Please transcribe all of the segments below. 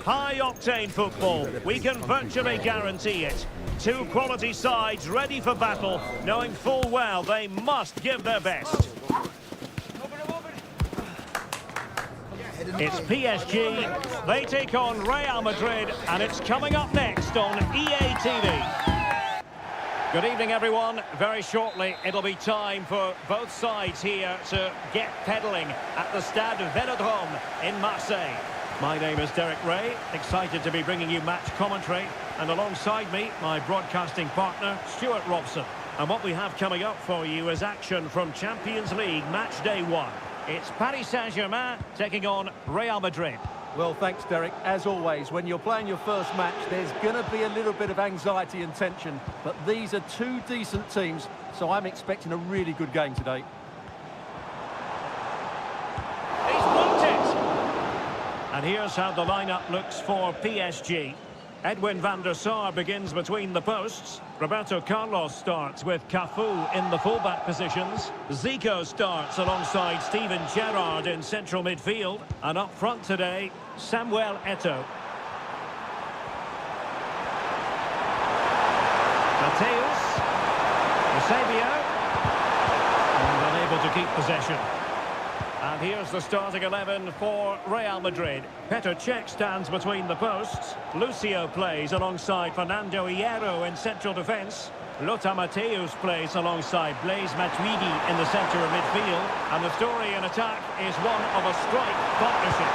High-octane football, we can virtually guarantee it. Two quality sides ready for battle, knowing full well they must give their best. It's PSG, they take on Real Madrid, and it's coming up next on EA TV. Good evening, everyone. Very shortly, it'll be time for both sides here to get pedalling at the Stade Vélodrome in Marseille. My name is Derek Ray, excited to be bringing you match commentary, and alongside me, my broadcasting partner, Stuart Robson. And what we have coming up for you is action from Champions League Match Day 1. It's Paris Saint-Germain taking on Real Madrid. Well, thanks, Derek. As always, when you're playing your first match, there's going to be a little bit of anxiety and tension. But these are two decent teams, so I'm expecting a really good game today. He's blocked it! And here's how the lineup looks for PSG. Edwin van der Sar begins between the posts. Roberto Carlos starts with Cafu in the fullback positions. Zico starts alongside Steven Gerrard in central midfield. And up front today, Samuel Eto'o. Mateus. Eusebio. And unable to keep possession. And here's the starting 11 for Real Madrid. Petr Cech stands between the posts. Lucio plays alongside Fernando Hierro in central defence. Lothar Matthäus plays alongside Blaise Matuidi in the centre of midfield. And the story in attack is one of a strike partnership.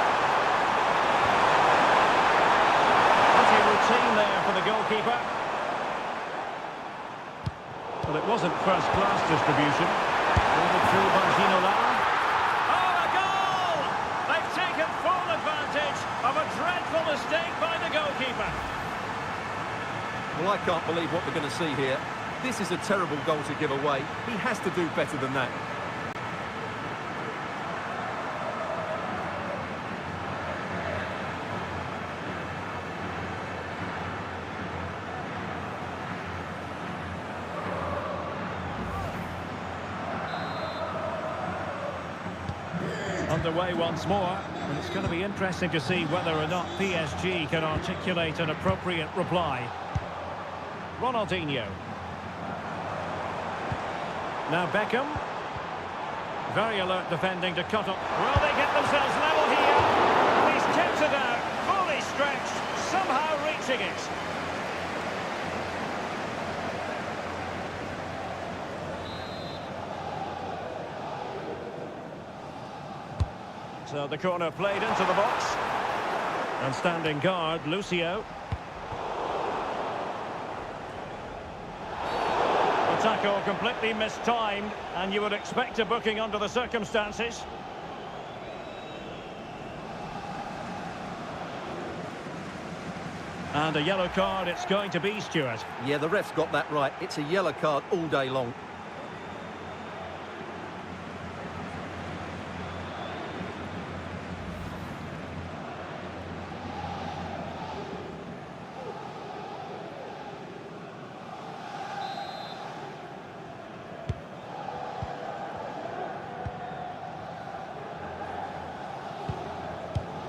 Pretty routine there for the goalkeeper. Well, it wasn't first-class distribution. Delivered through by Ginola. Of a dreadful mistake by the goalkeeper. Well, I can't believe what we're going to see here. This is a terrible goal to give away. He has to do better than that. Underway once more, and it's going to be interesting to see whether or not PSG can articulate an appropriate reply. Ronaldinho. Now Beckham. Very alert defending to cut up. Will they get themselves level here? He's kept it out, fully stretched, somehow reaching it. So the corner played into the box. And standing guard, Lucio. The tackle completely mistimed, and you would expect a booking under the circumstances. And a yellow card it's going to be, Stuart. Yeah, the ref's got that right. It's a yellow card all day long.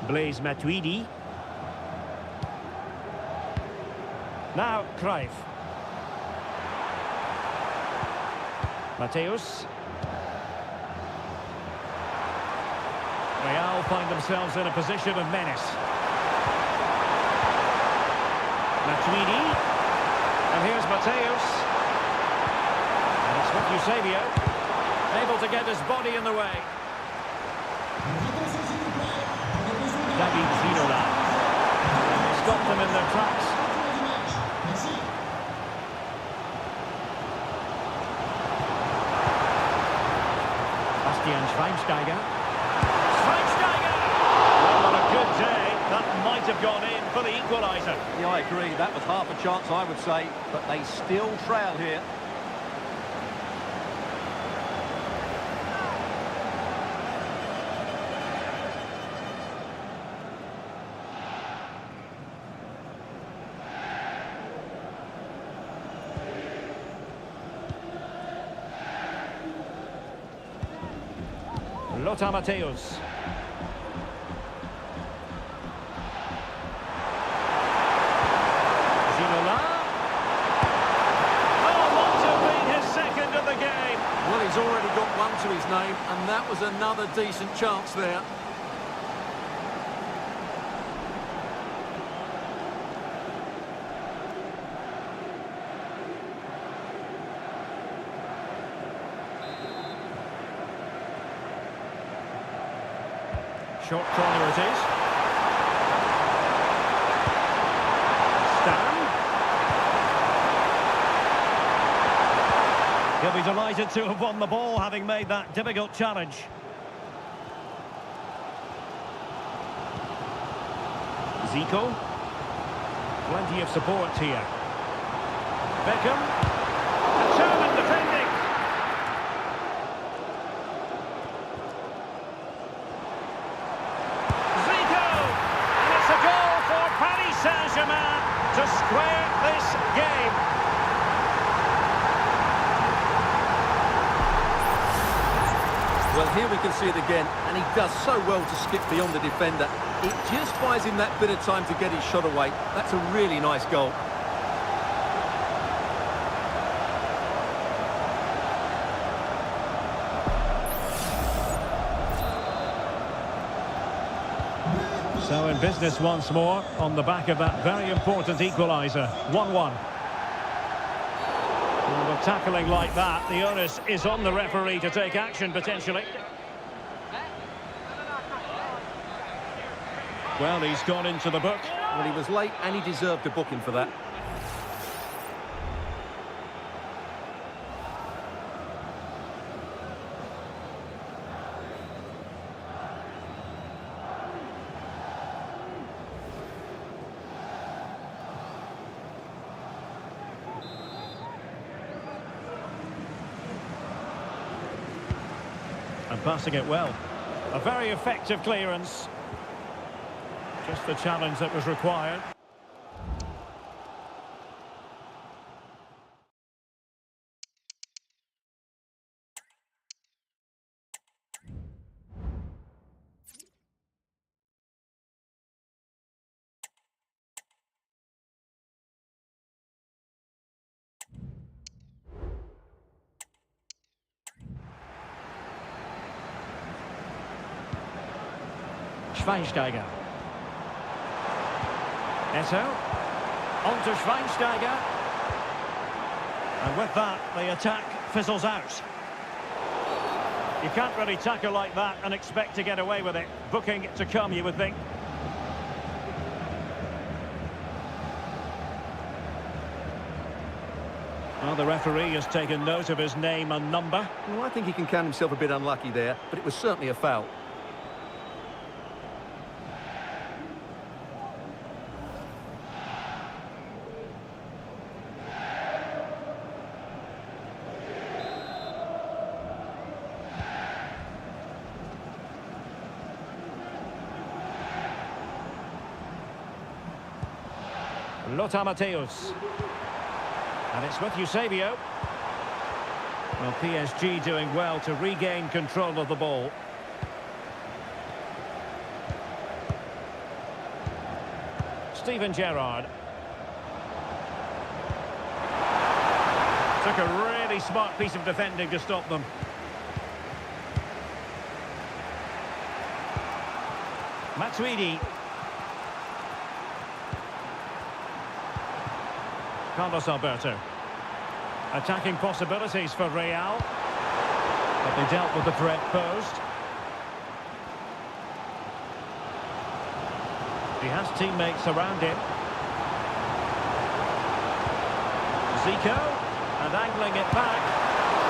Blaise Matuidi. Now Cruyff. Mateus. Real find themselves in a position of menace. Matuidi. And here's Mateus. And it's with Eusebio. Able to get his body in the way. David Ginola. Stopped them in their tracks. Bastian Schweinsteiger. Schweinsteiger! Well, on a good day, that might have gone in for the equaliser. Yeah, I agree. That was half a chance, I would say. But they still trail here. Lothar Matthäus. was another decent chance there. Short corner it is. Stan. He'll be delighted to have won the ball, having made that difficult challenge. Zico. Plenty of support here. Beckham. Determined defending. Saint-Germain to square this game. Well, here we can see it again, and he does so well to skip beyond the defender. It just buys him that bit of time to get his shot away. That's a really nice goal. So in business once more on the back of that very important equaliser. 1-1. And with tackling like that, the onus is on the referee to take action potentially. Well, he's gone into the book. Well, he was late and he deserved a booking for that. And passing it well. A very effective clearance. Just the challenge that was required. Schweinsteiger. Eto. On to Schweinsteiger. And with that, the attack fizzles out. You can't really tackle like that and expect to get away with it. Booking to come, you would think. Well, the referee has taken note of his name and number. Well, I think he can count himself a bit unlucky there, but it was certainly a foul. Lothar Matthäus. And it's with Eusebio. Well, PSG doing well to regain control of the ball. Steven Gerrard. Took a really smart piece of defending to stop them. Matuidi. Carlos Alberto. Attacking possibilities for Real. But they dealt with the threat posed. He has teammates around him. Zico. And angling it back.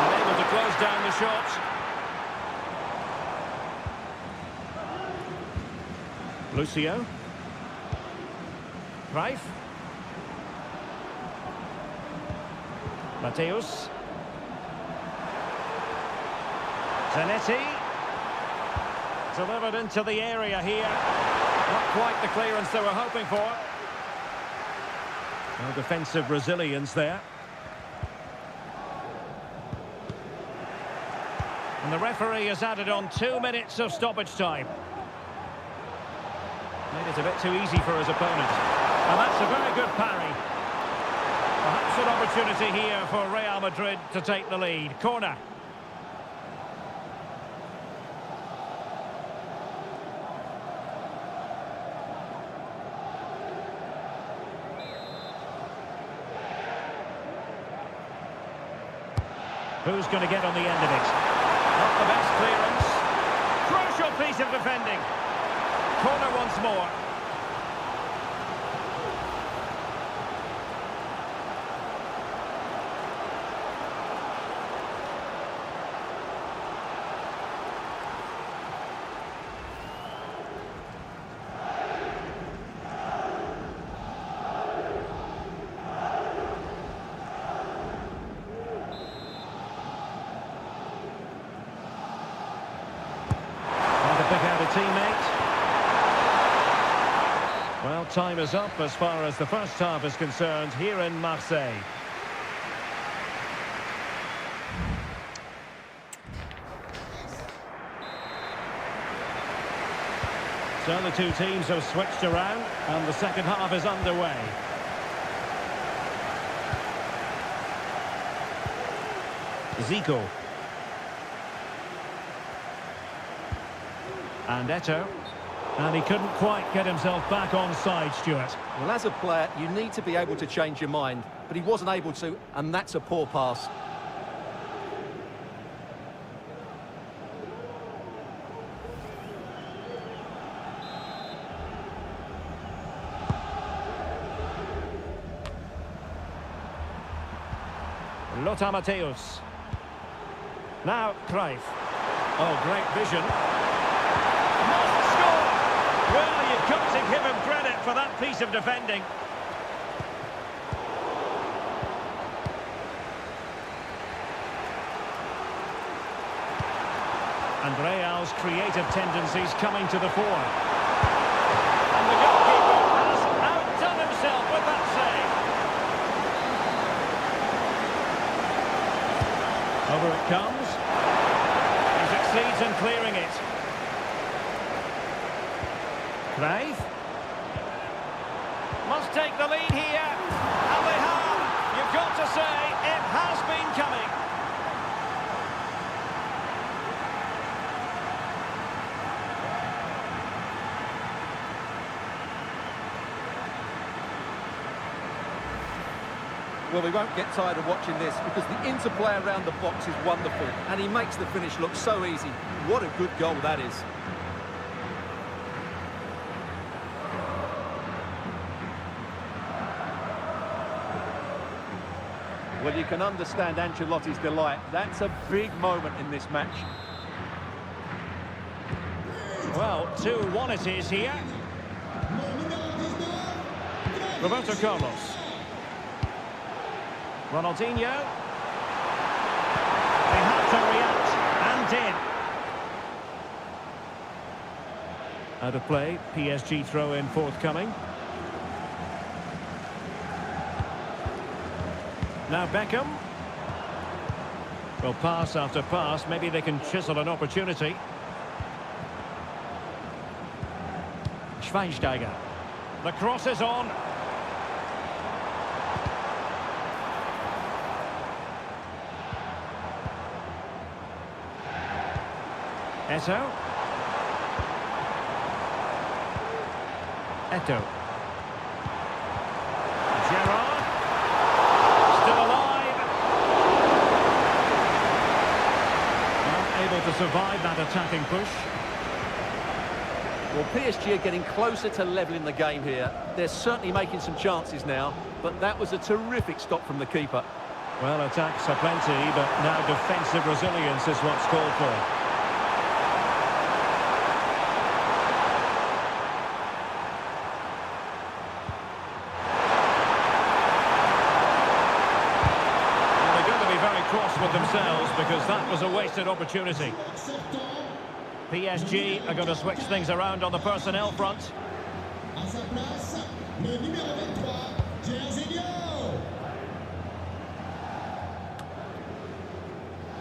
And able to close down the shot. Lucio. Cruyff. Matthäus. Zanetti. Delivered into the area here. Not quite the clearance they were hoping for. No defensive resilience there. And the referee has added on 2 minutes of stoppage time. Made it a bit too easy for his opponent. And that's a very good parry. Perhaps an opportunity here for Real Madrid to take the lead. Corner. Who's going to get on the end of it? Not the best clearance. Crucial piece of defending. Corner once more. Pick out a teammate. Well, time is up as far as the first half is concerned here in Marseille. So the two teams have switched around and the second half is underway. Zico. And Eto'o. And he couldn't quite get himself back on side, Stuart. Well, as a player, you need to be able to change your mind, but he wasn't able to, and that's a poor pass. Lothar Matthäus. Now, Cruyff. Oh, great vision. Must score! Well, you've got to give him credit for that piece of defending. And Real's creative tendencies coming to the fore. And the goalkeeper has outdone himself with that save. Over it comes. He succeeds in clearing it. Cruyff. Must take the lead here. And they have. You've got to say, it has been coming. Well, we won't get tired of watching this because the interplay around the box is wonderful and he makes the finish look so easy. What a good goal that is. Well, you can understand Ancelotti's delight. That's a big moment in this match. Well, 2-1 it is here. Roberto Carlos. Ronaldinho. They had to react, and did. Out of play, PSG throw-in forthcoming. Now Beckham. Well, pass after pass, maybe they can chisel an opportunity. Schweinsteiger. The cross is on. Eto'o. Gerrard. Still alive. Unable to survive that attacking push. Well, PSG are getting closer to levelling the game here. They're certainly making some chances now, but that was a terrific stop from the keeper. Well, attacks are plenty, but now defensive resilience is what's called for. Cross with themselves because that was a wasted opportunity. PSG are going to switch things around on the personnel front.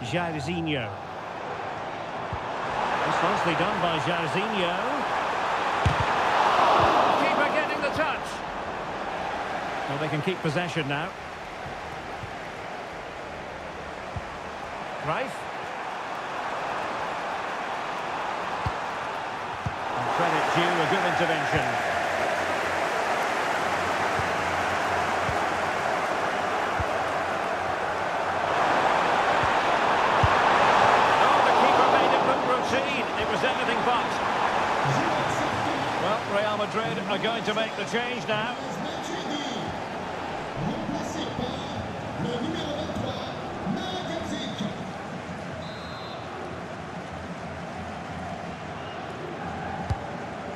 Jairzinho. It's nicely done by Jairzinho. Keeper getting the touch. Well, they can keep possession now. Cruyff. And credit due, a good intervention. going to make the change now.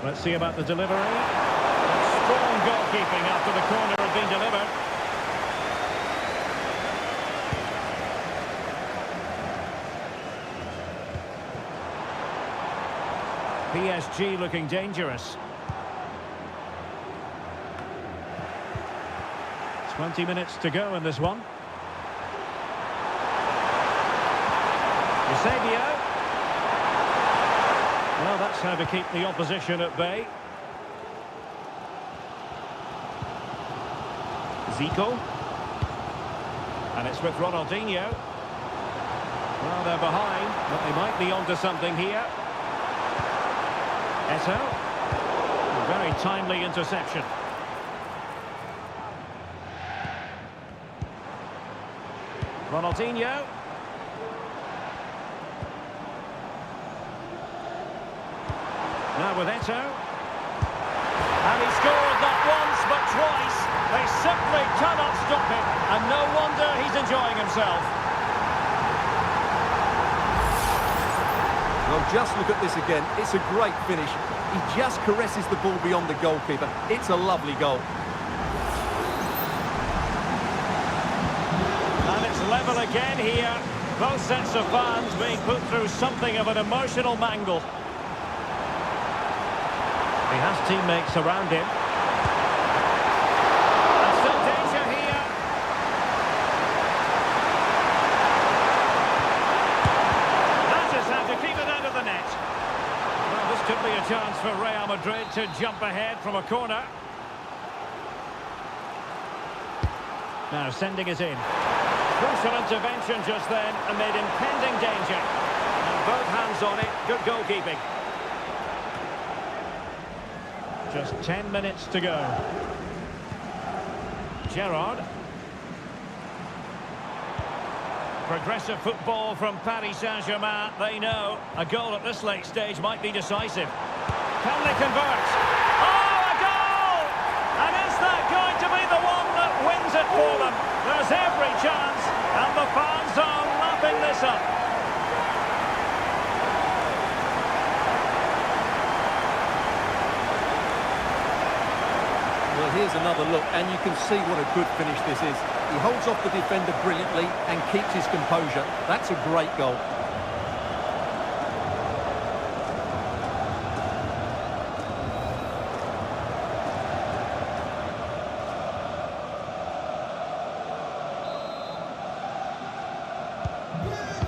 Let's see about the delivery. Strong goalkeeping after the corner had been delivered. PSG looking dangerous. 20 minutes to go in this one. Eusebio. Well, that's how to keep the opposition at bay. Zico. And it's with Ronaldinho. Well, they're behind, but they might be onto something here. Eto'o. A very timely interception. Ronaldinho. Now with Eto'o. And he scored not once but twice. They simply cannot stop him. And no wonder he's enjoying himself. Well, just look at this again. It's a great finish. He just caresses the ball beyond the goalkeeper. It's a lovely goal. And it's level again here. Both sets of fans being put through something of an emotional mangle. He has teammates around him. And still danger here. That is how to keep it out of the net. Well, this could be a chance for Real Madrid to jump ahead from a corner. Now sending it in. Crucial intervention just then amid impending danger. And both hands on it. Good goalkeeping. Just 10 minutes to go. Gerrard. Progressive football from Paris Saint-Germain. They know a goal at this late stage might be decisive. Can they convert? Oh, a goal! And is that going to be the one that wins it for them? There's every chance, and the fans are lapping this up. Well, here's another look, and you can see what a good finish this is. He holds off the defender brilliantly and keeps his composure. That's a great goal.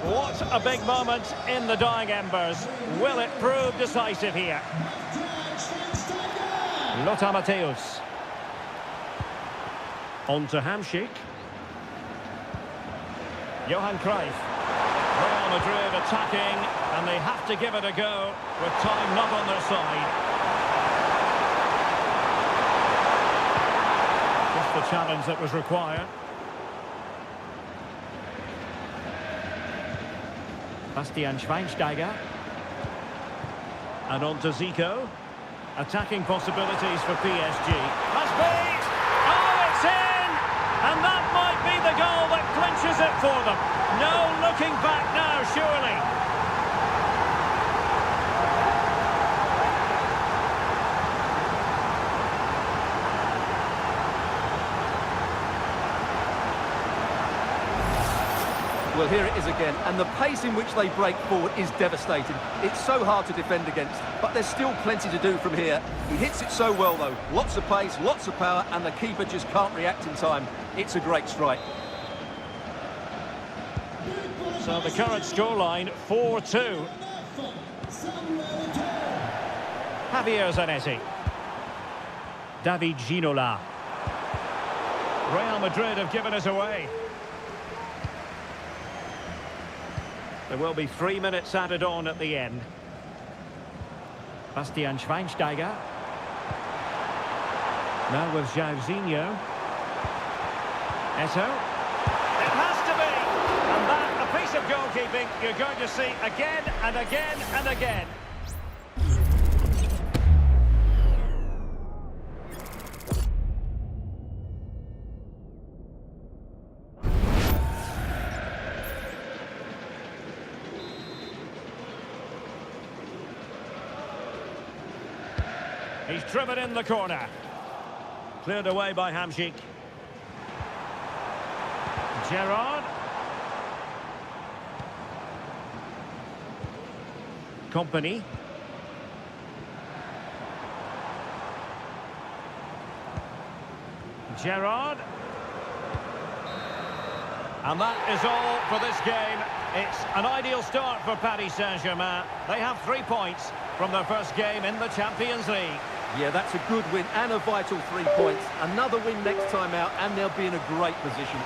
What a big moment in the dying embers. Will it prove decisive here? Lothar Matthäus. On to Hamsik. Johan Cruyff. Real Madrid attacking, and they have to give it a go with time not on their side. Just the challenge that was required. Bastian Schweinsteiger. And on to Zico. Attacking possibilities for PSG. Must be! Oh, it's in! And that might be the goal that clinches it for them. No looking back now, surely. Well, here it is again, and the pace in which they break forward is devastating. It's so hard to defend against, but there's still plenty to do from here. He hits it so well, though. Lots of pace, lots of power, and the keeper just can't react in time. It's a great strike. So the current scoreline, 4-2. Javier Zanetti. David Ginola. Real Madrid have given us away. There will be 3 minutes added on at the end. Bastian Schweinsteiger. Now with Jairzinho. Eto'o. It has to be! And that, a piece of goalkeeping you're going to see again and again and again. He's driven in the corner. Cleared away by Hamsik. Gerrard. Company. Gerrard. And that is all for this game. It's an ideal start for Paris Saint-Germain. They have 3 points from their first game in the Champions League. Yeah, that's a good win and a vital 3 points. Another win next time out and they'll be in a great position.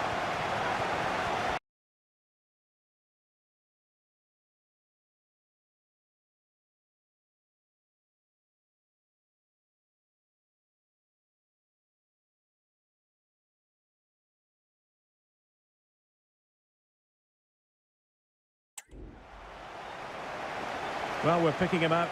Well, we're picking him out.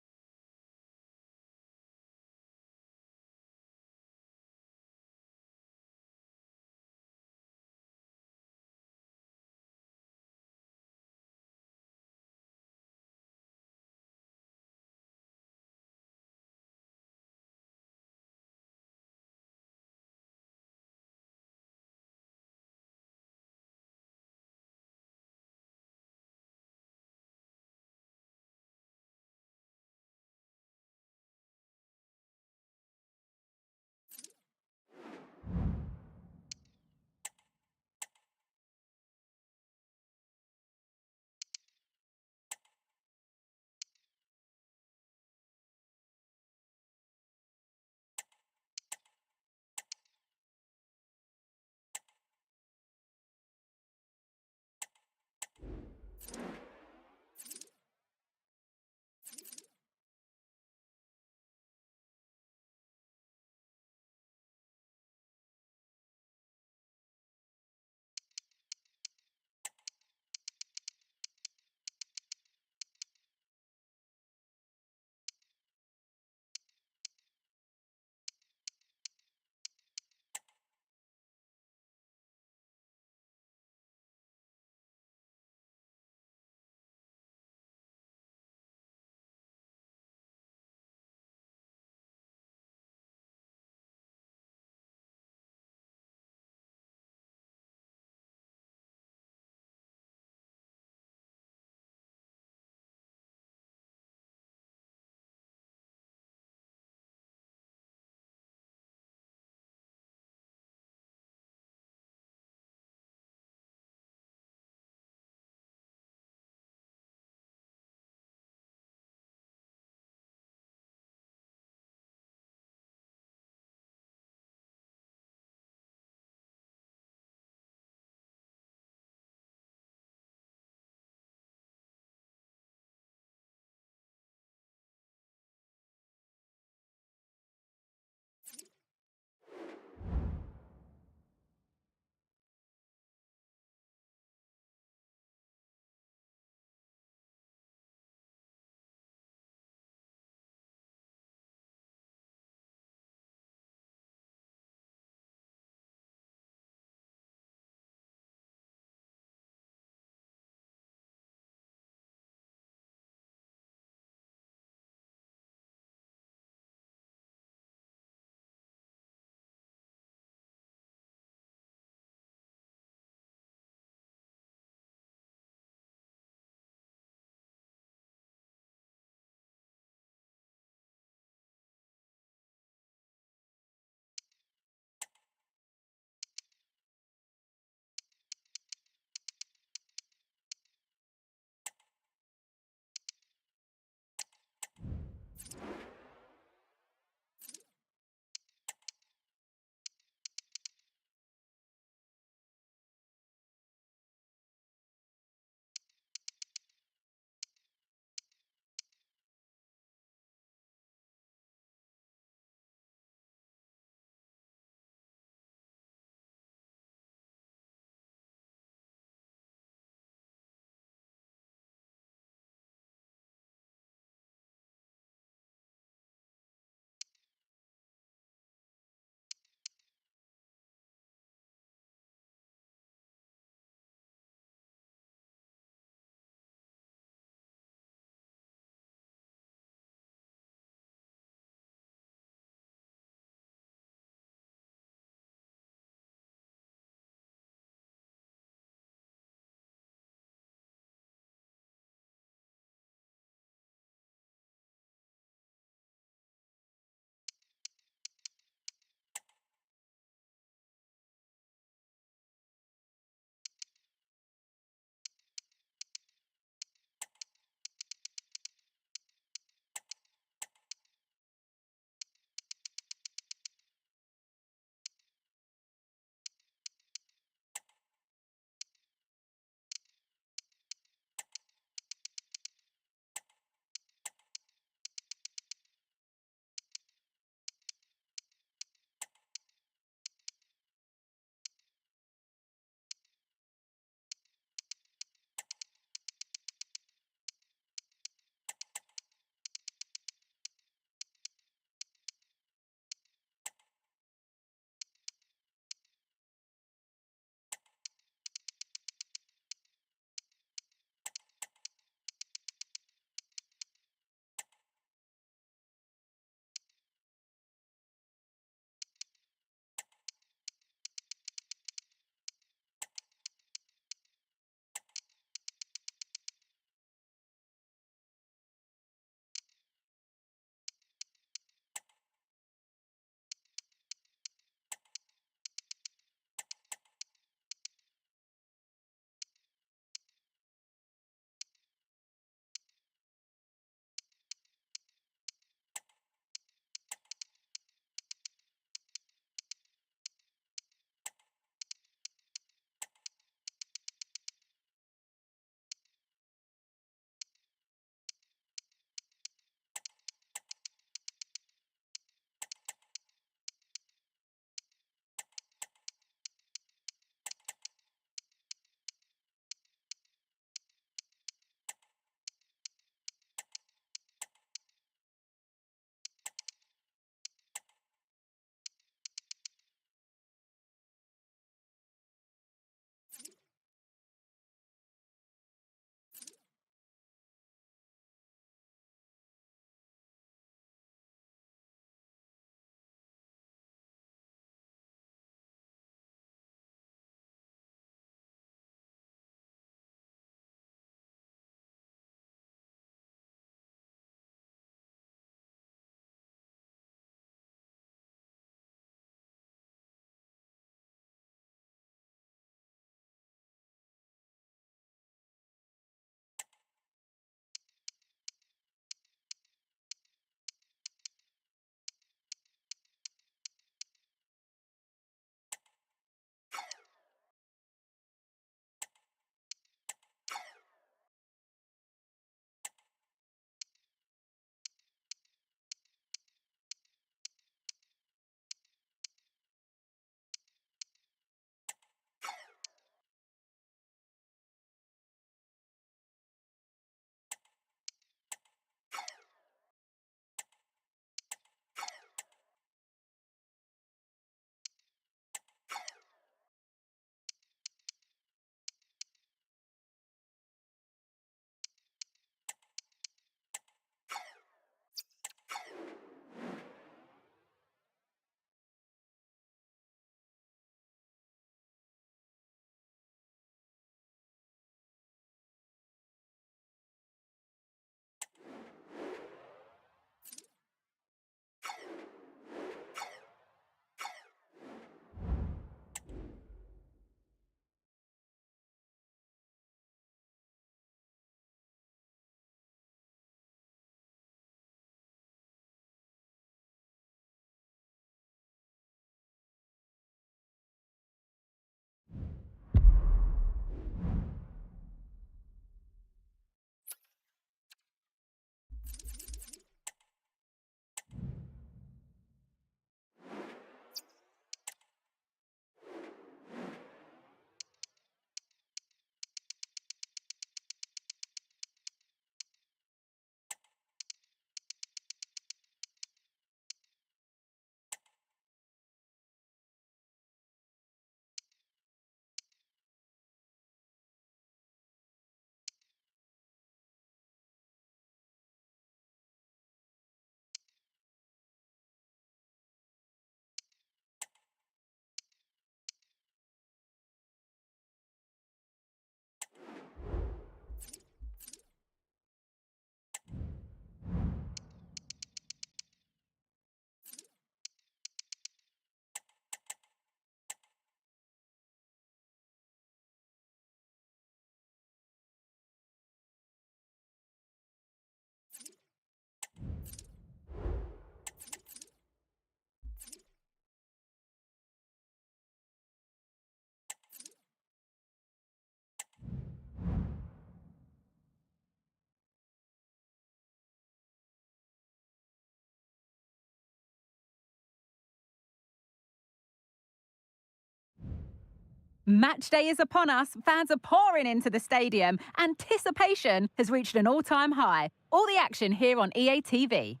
Match day is upon us, fans are pouring into the stadium. Anticipation has reached an all-time high. All the action here on EA TV.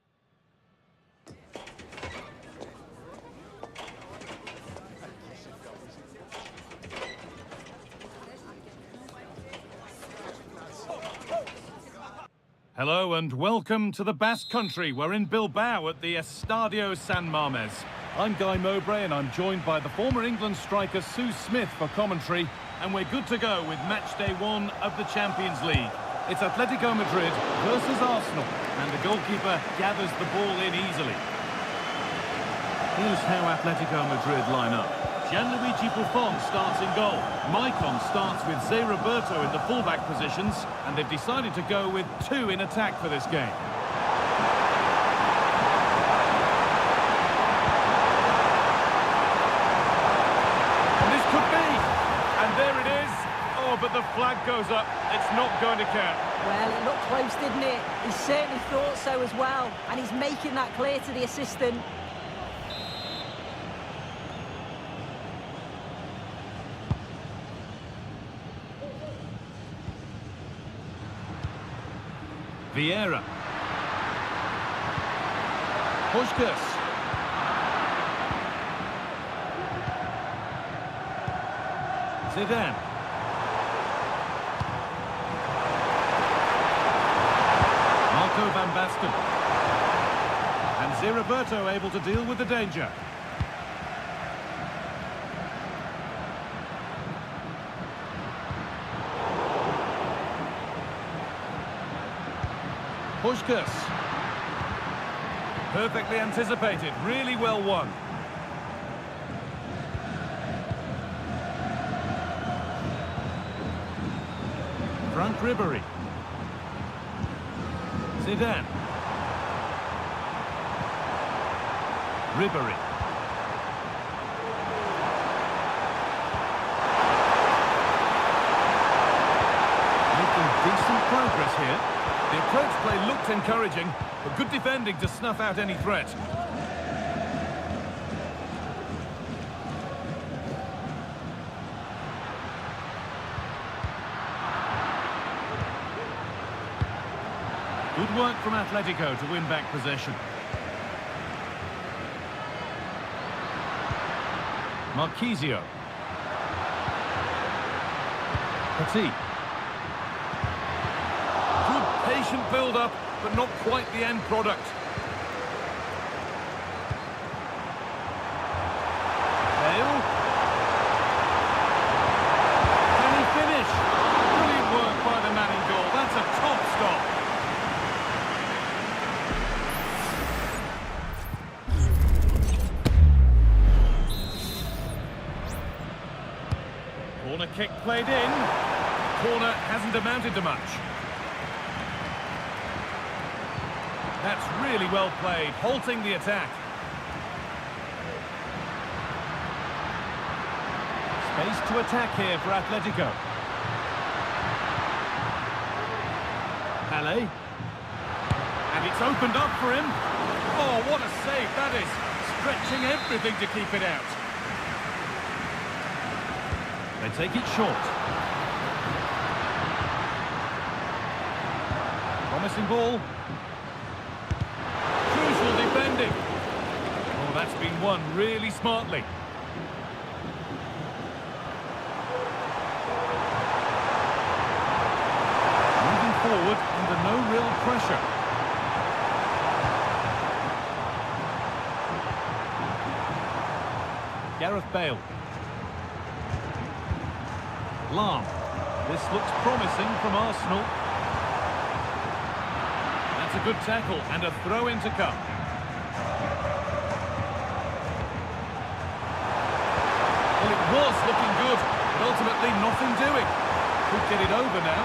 Hello and welcome to the Basque Country. We're in Bilbao at the Estadio San Mamés. I'm Guy Mowbray and I'm joined by the former England striker Sue Smith for commentary, and we're good to go with match day 1 of the Champions League. It's Atletico Madrid versus Arsenal, and the goalkeeper gathers the ball in easily. Here's how Atletico Madrid line up. Gianluigi Buffon starts in goal. Maicon starts with Zé Roberto in the fullback positions, and they've decided to go with 2 in attack for this game. And this could be, and there it is. Oh, but the flag goes up. It's not going to count. Well, it looked close, didn't it? He certainly thought so as well, and he's making that clear to the assistant. Vieira. Puskás. Zidane. Marco van Basten. And Zé Roberto able to deal with the danger. Puskás. Perfectly anticipated, really well won. Frank Ribéry. Zidane. Ribéry. Making decent progress here. The approach play looked encouraging, but good defending to snuff out any threat. Good work from Atletico to win back possession. Marquisio. Petit. Patient build-up, but not quite the end product. Bale. Can he finish? Brilliant work by the man in goal. That's a top stop. Corner kick played in. Corner hasn't amounted to much. That's really well played, halting the attack. Space to attack here for Atletico. Halle. And it's opened up for him. Oh, what a save that is. Stretching everything to keep it out. They take it short. Promising ball. Defending. Oh, that's been won really smartly. Moving forward under no real pressure. Gareth Bale. Lahm. This looks promising from Arsenal. That's a good tackle and a throw in to come. Well, it was looking good, but ultimately nothing doing. Could get it over now.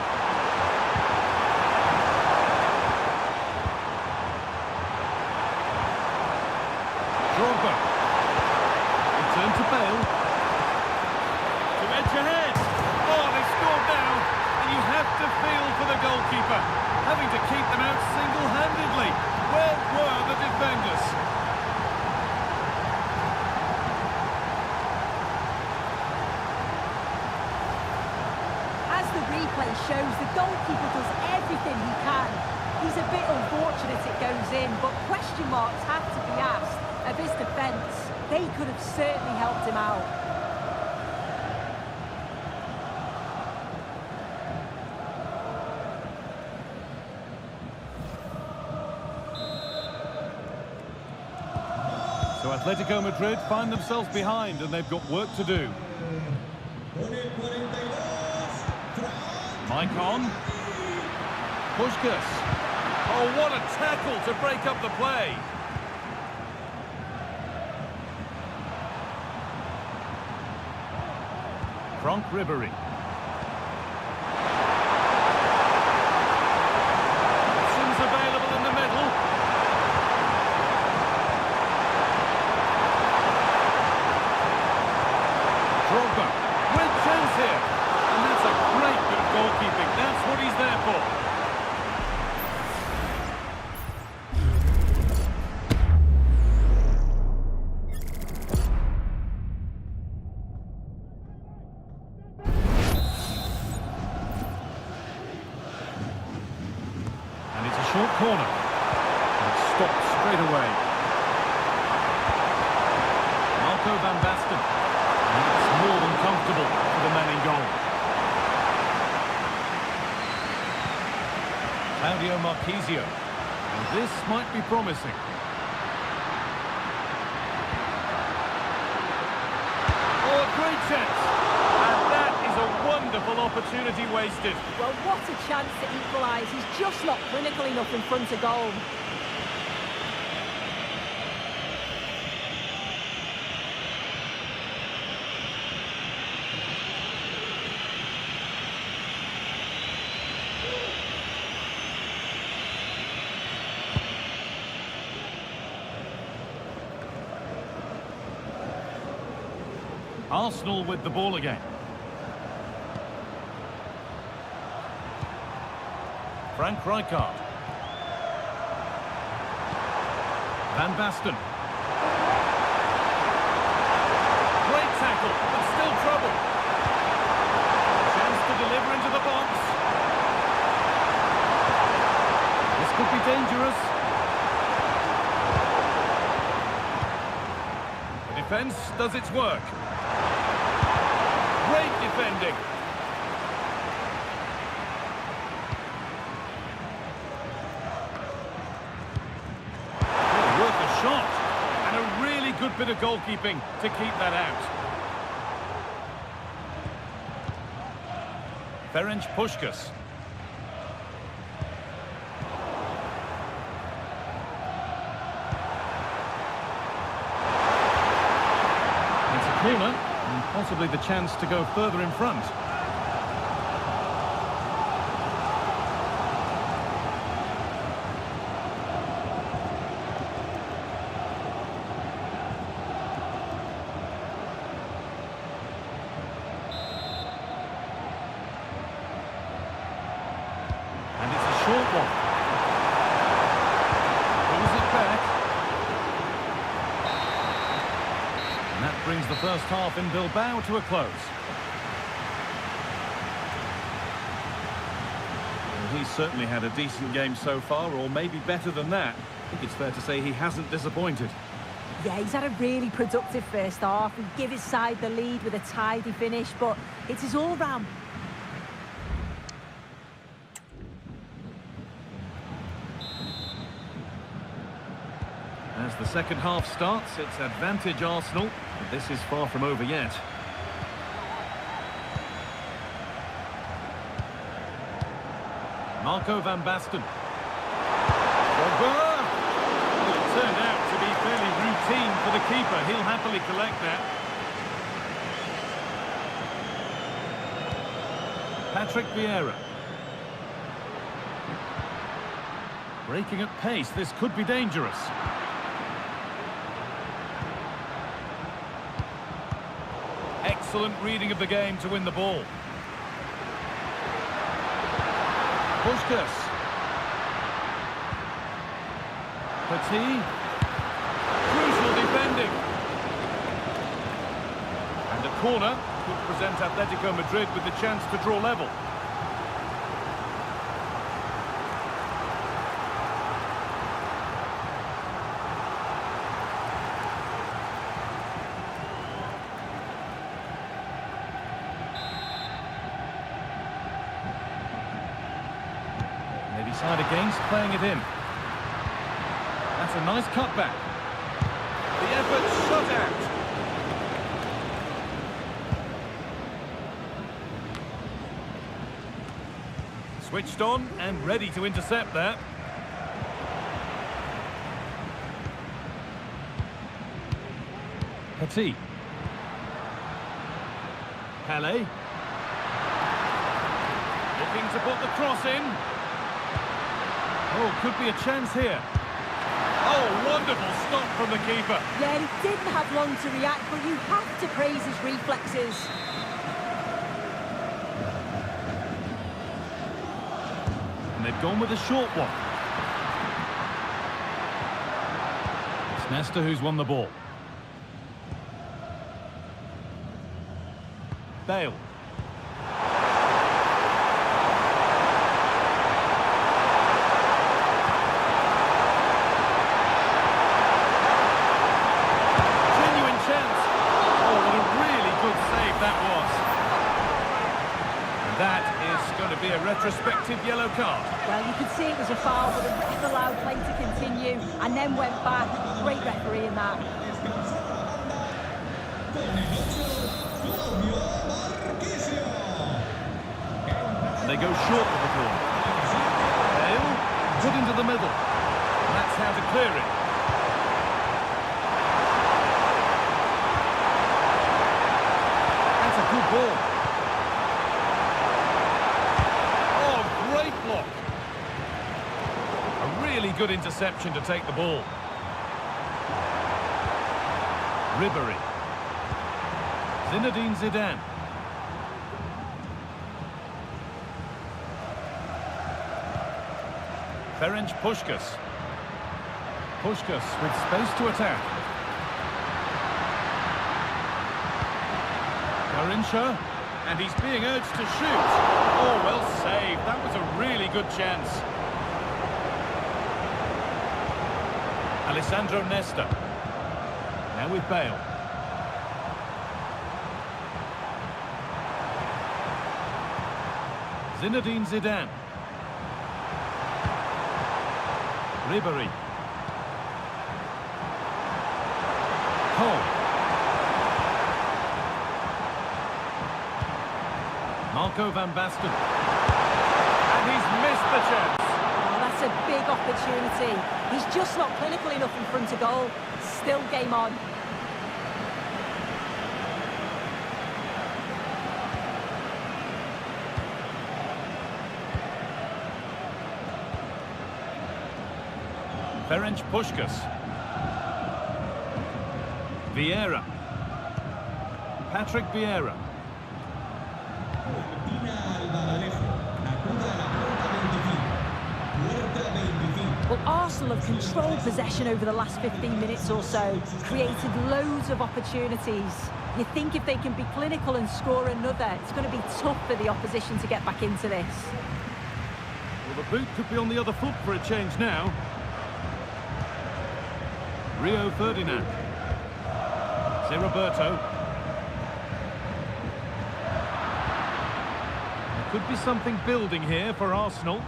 Drogba. Return to Bale. To edge ahead. Oh, they've scored now, and you have to feel for the goalkeeper, having to keep them out single-handedly. Where were the defenders? shows the goalkeeper does everything he can. He's a bit unfortunate it goes in, but question marks have to be asked of his defence. They could have certainly helped him out. So Atletico Madrid find themselves behind and they've got work to do. Maicon. Puskás. Oh, what a tackle to break up the play. Franck Ribéry. Options available in the middle. Drogba. Great chance here. And that's a great bit of goalkeeping. That's what he's there for. Short corner. And it's stopped straight away. Marco van Basten. And it's more than comfortable for the man in goal. Claudio Marchisio. And this might be promising. Oh, a great chance. And that is a wonderful opportunity wasted. Well, what a chance to equalise. He's just not clinical enough in front of goal. Arsenal with the ball again. Frank Rijkaard. Van Basten. Great tackle, but still trouble. Chance to deliver into the box. This could be dangerous. The defence does its work. Great defending. Worth a shot. And a really good bit of goalkeeping to keep that out. Ferenc Puskás. It's a corner. And possibly the chance to go further in front. And it's a short one. Pulls it back. And that brings the first half in Bilbao to a close. Well, he's certainly had a decent game so far, or maybe better than that. I think it's fair to say he hasn't disappointed. Yeah, he's had a really productive first half. He gave his side the lead with a tidy finish, but it's his all-round. As the second half starts, it's advantage Arsenal, but this is far from over yet. Marco van Basten. Drogba! Well, it turned out to be fairly routine for the keeper. He'll happily collect that. Patrick Vieira. Breaking at pace, this could be dangerous. Excellent reading of the game to win the ball. Puskás. Petit. Crucial defending. And a corner could present Atletico Madrid with the chance to draw level. Side against playing it in. That's a nice cutback. The effort shot out. Switched on and ready to intercept that. Petit. Pele. Looking to put the cross in. Oh, could be a chance here. Oh, wonderful stop from the keeper. Yeah, he didn't have long to react, but you have to praise his reflexes. And they've gone with a short one. It's Nesta who's won the ball. Bale. Genuine chance. Oh, what a really good save that was. And that is going to be a retrospective yellow card. Well, you could see it was a foul, but the ref allowed play to continue and then went back. Great referee in that. They go short with the ball. Bale, put into the middle. That's how to clear it. That's a good ball. Oh, great block. A really good interception to take the ball. Ribery. Zinedine Zidane. Ferenc Puskas. Puskas with space to attack. Garincha, and he's being urged to shoot. Oh, well saved. That was a really good chance. Alessandro Nesta. Now with Bale. Zinedine Zidane. Ribery. Cole. Marco van Basten. And he's missed the chance. Oh, that's a big opportunity. He's just not clinical enough in front of goal. Still game on. Ferenc Puskas. Vieira. Patrick Vieira. Well, Arsenal have controlled possession over the last 15 minutes or so, created loads of opportunities. You think if they can be clinical and score another, it's going to be tough for the opposition to get back into this. Well, the boot could be on the other foot for a change now. Rio Ferdinand. Zé Roberto. There could be something building here for Arsenal. And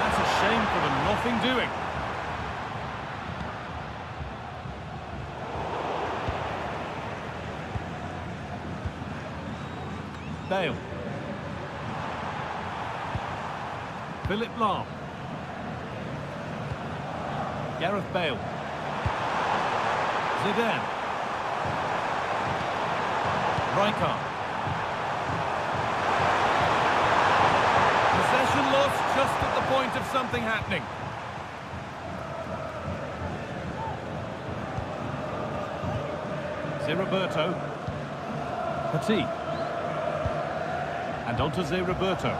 that's a shame for them. Nothing doing. Bale. Philipp Lahm. Gareth Bale. Zidane. Rijkaard. Possession lost just at the point of something happening. Zé Roberto. Petit. And on to Zé Roberto.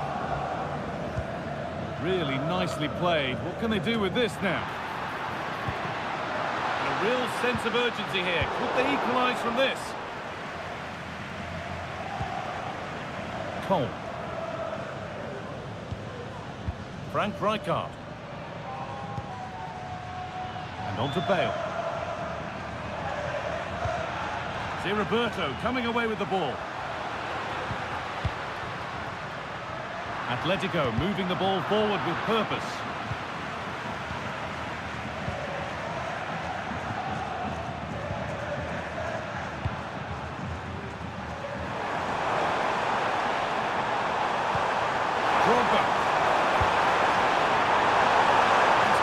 Really nicely played. What can they do with this now? Real sense of urgency here. Could they equalise from this? Cole. Frank Rijkaard. And on to Bale. Zé Roberto coming away with the ball. Atletico moving the ball forward with purpose.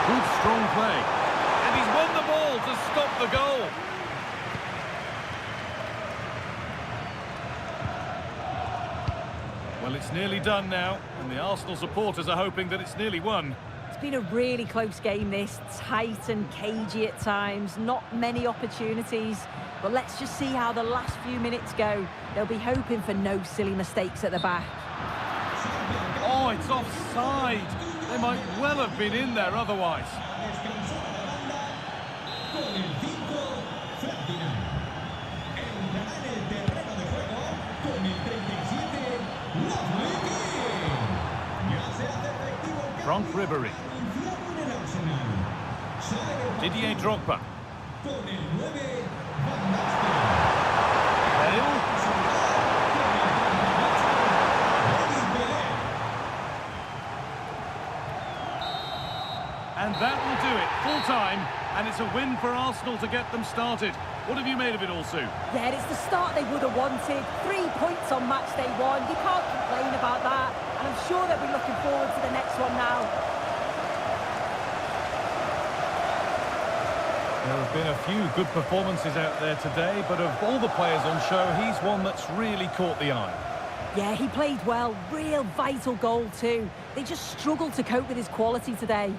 Good, strong play. And he's won the ball to stop the goal. Well, it's nearly done now, and the Arsenal supporters are hoping that it's nearly won. It's been a really close game, this. Tight and cagey at times. Not many opportunities. But let's just see how the last few minutes go. They'll be hoping for no silly mistakes at the back. Oh, it's offside. They might well have been in there otherwise. Franck Ribéry. Didier Drogba. Bale. And that will do it, full time, and it's a win for Arsenal to get them started. What have you made of it all, Sue? Yeah, it's the start they would have wanted. 3 points on match day 1. You can't complain about that. And I'm sure they'll be looking forward to the next one now. There have been a few good performances out there today, but of all the players on show, he's one that's really caught the eye. Yeah, he played well. Real vital goal too. They just struggled to cope with his quality today.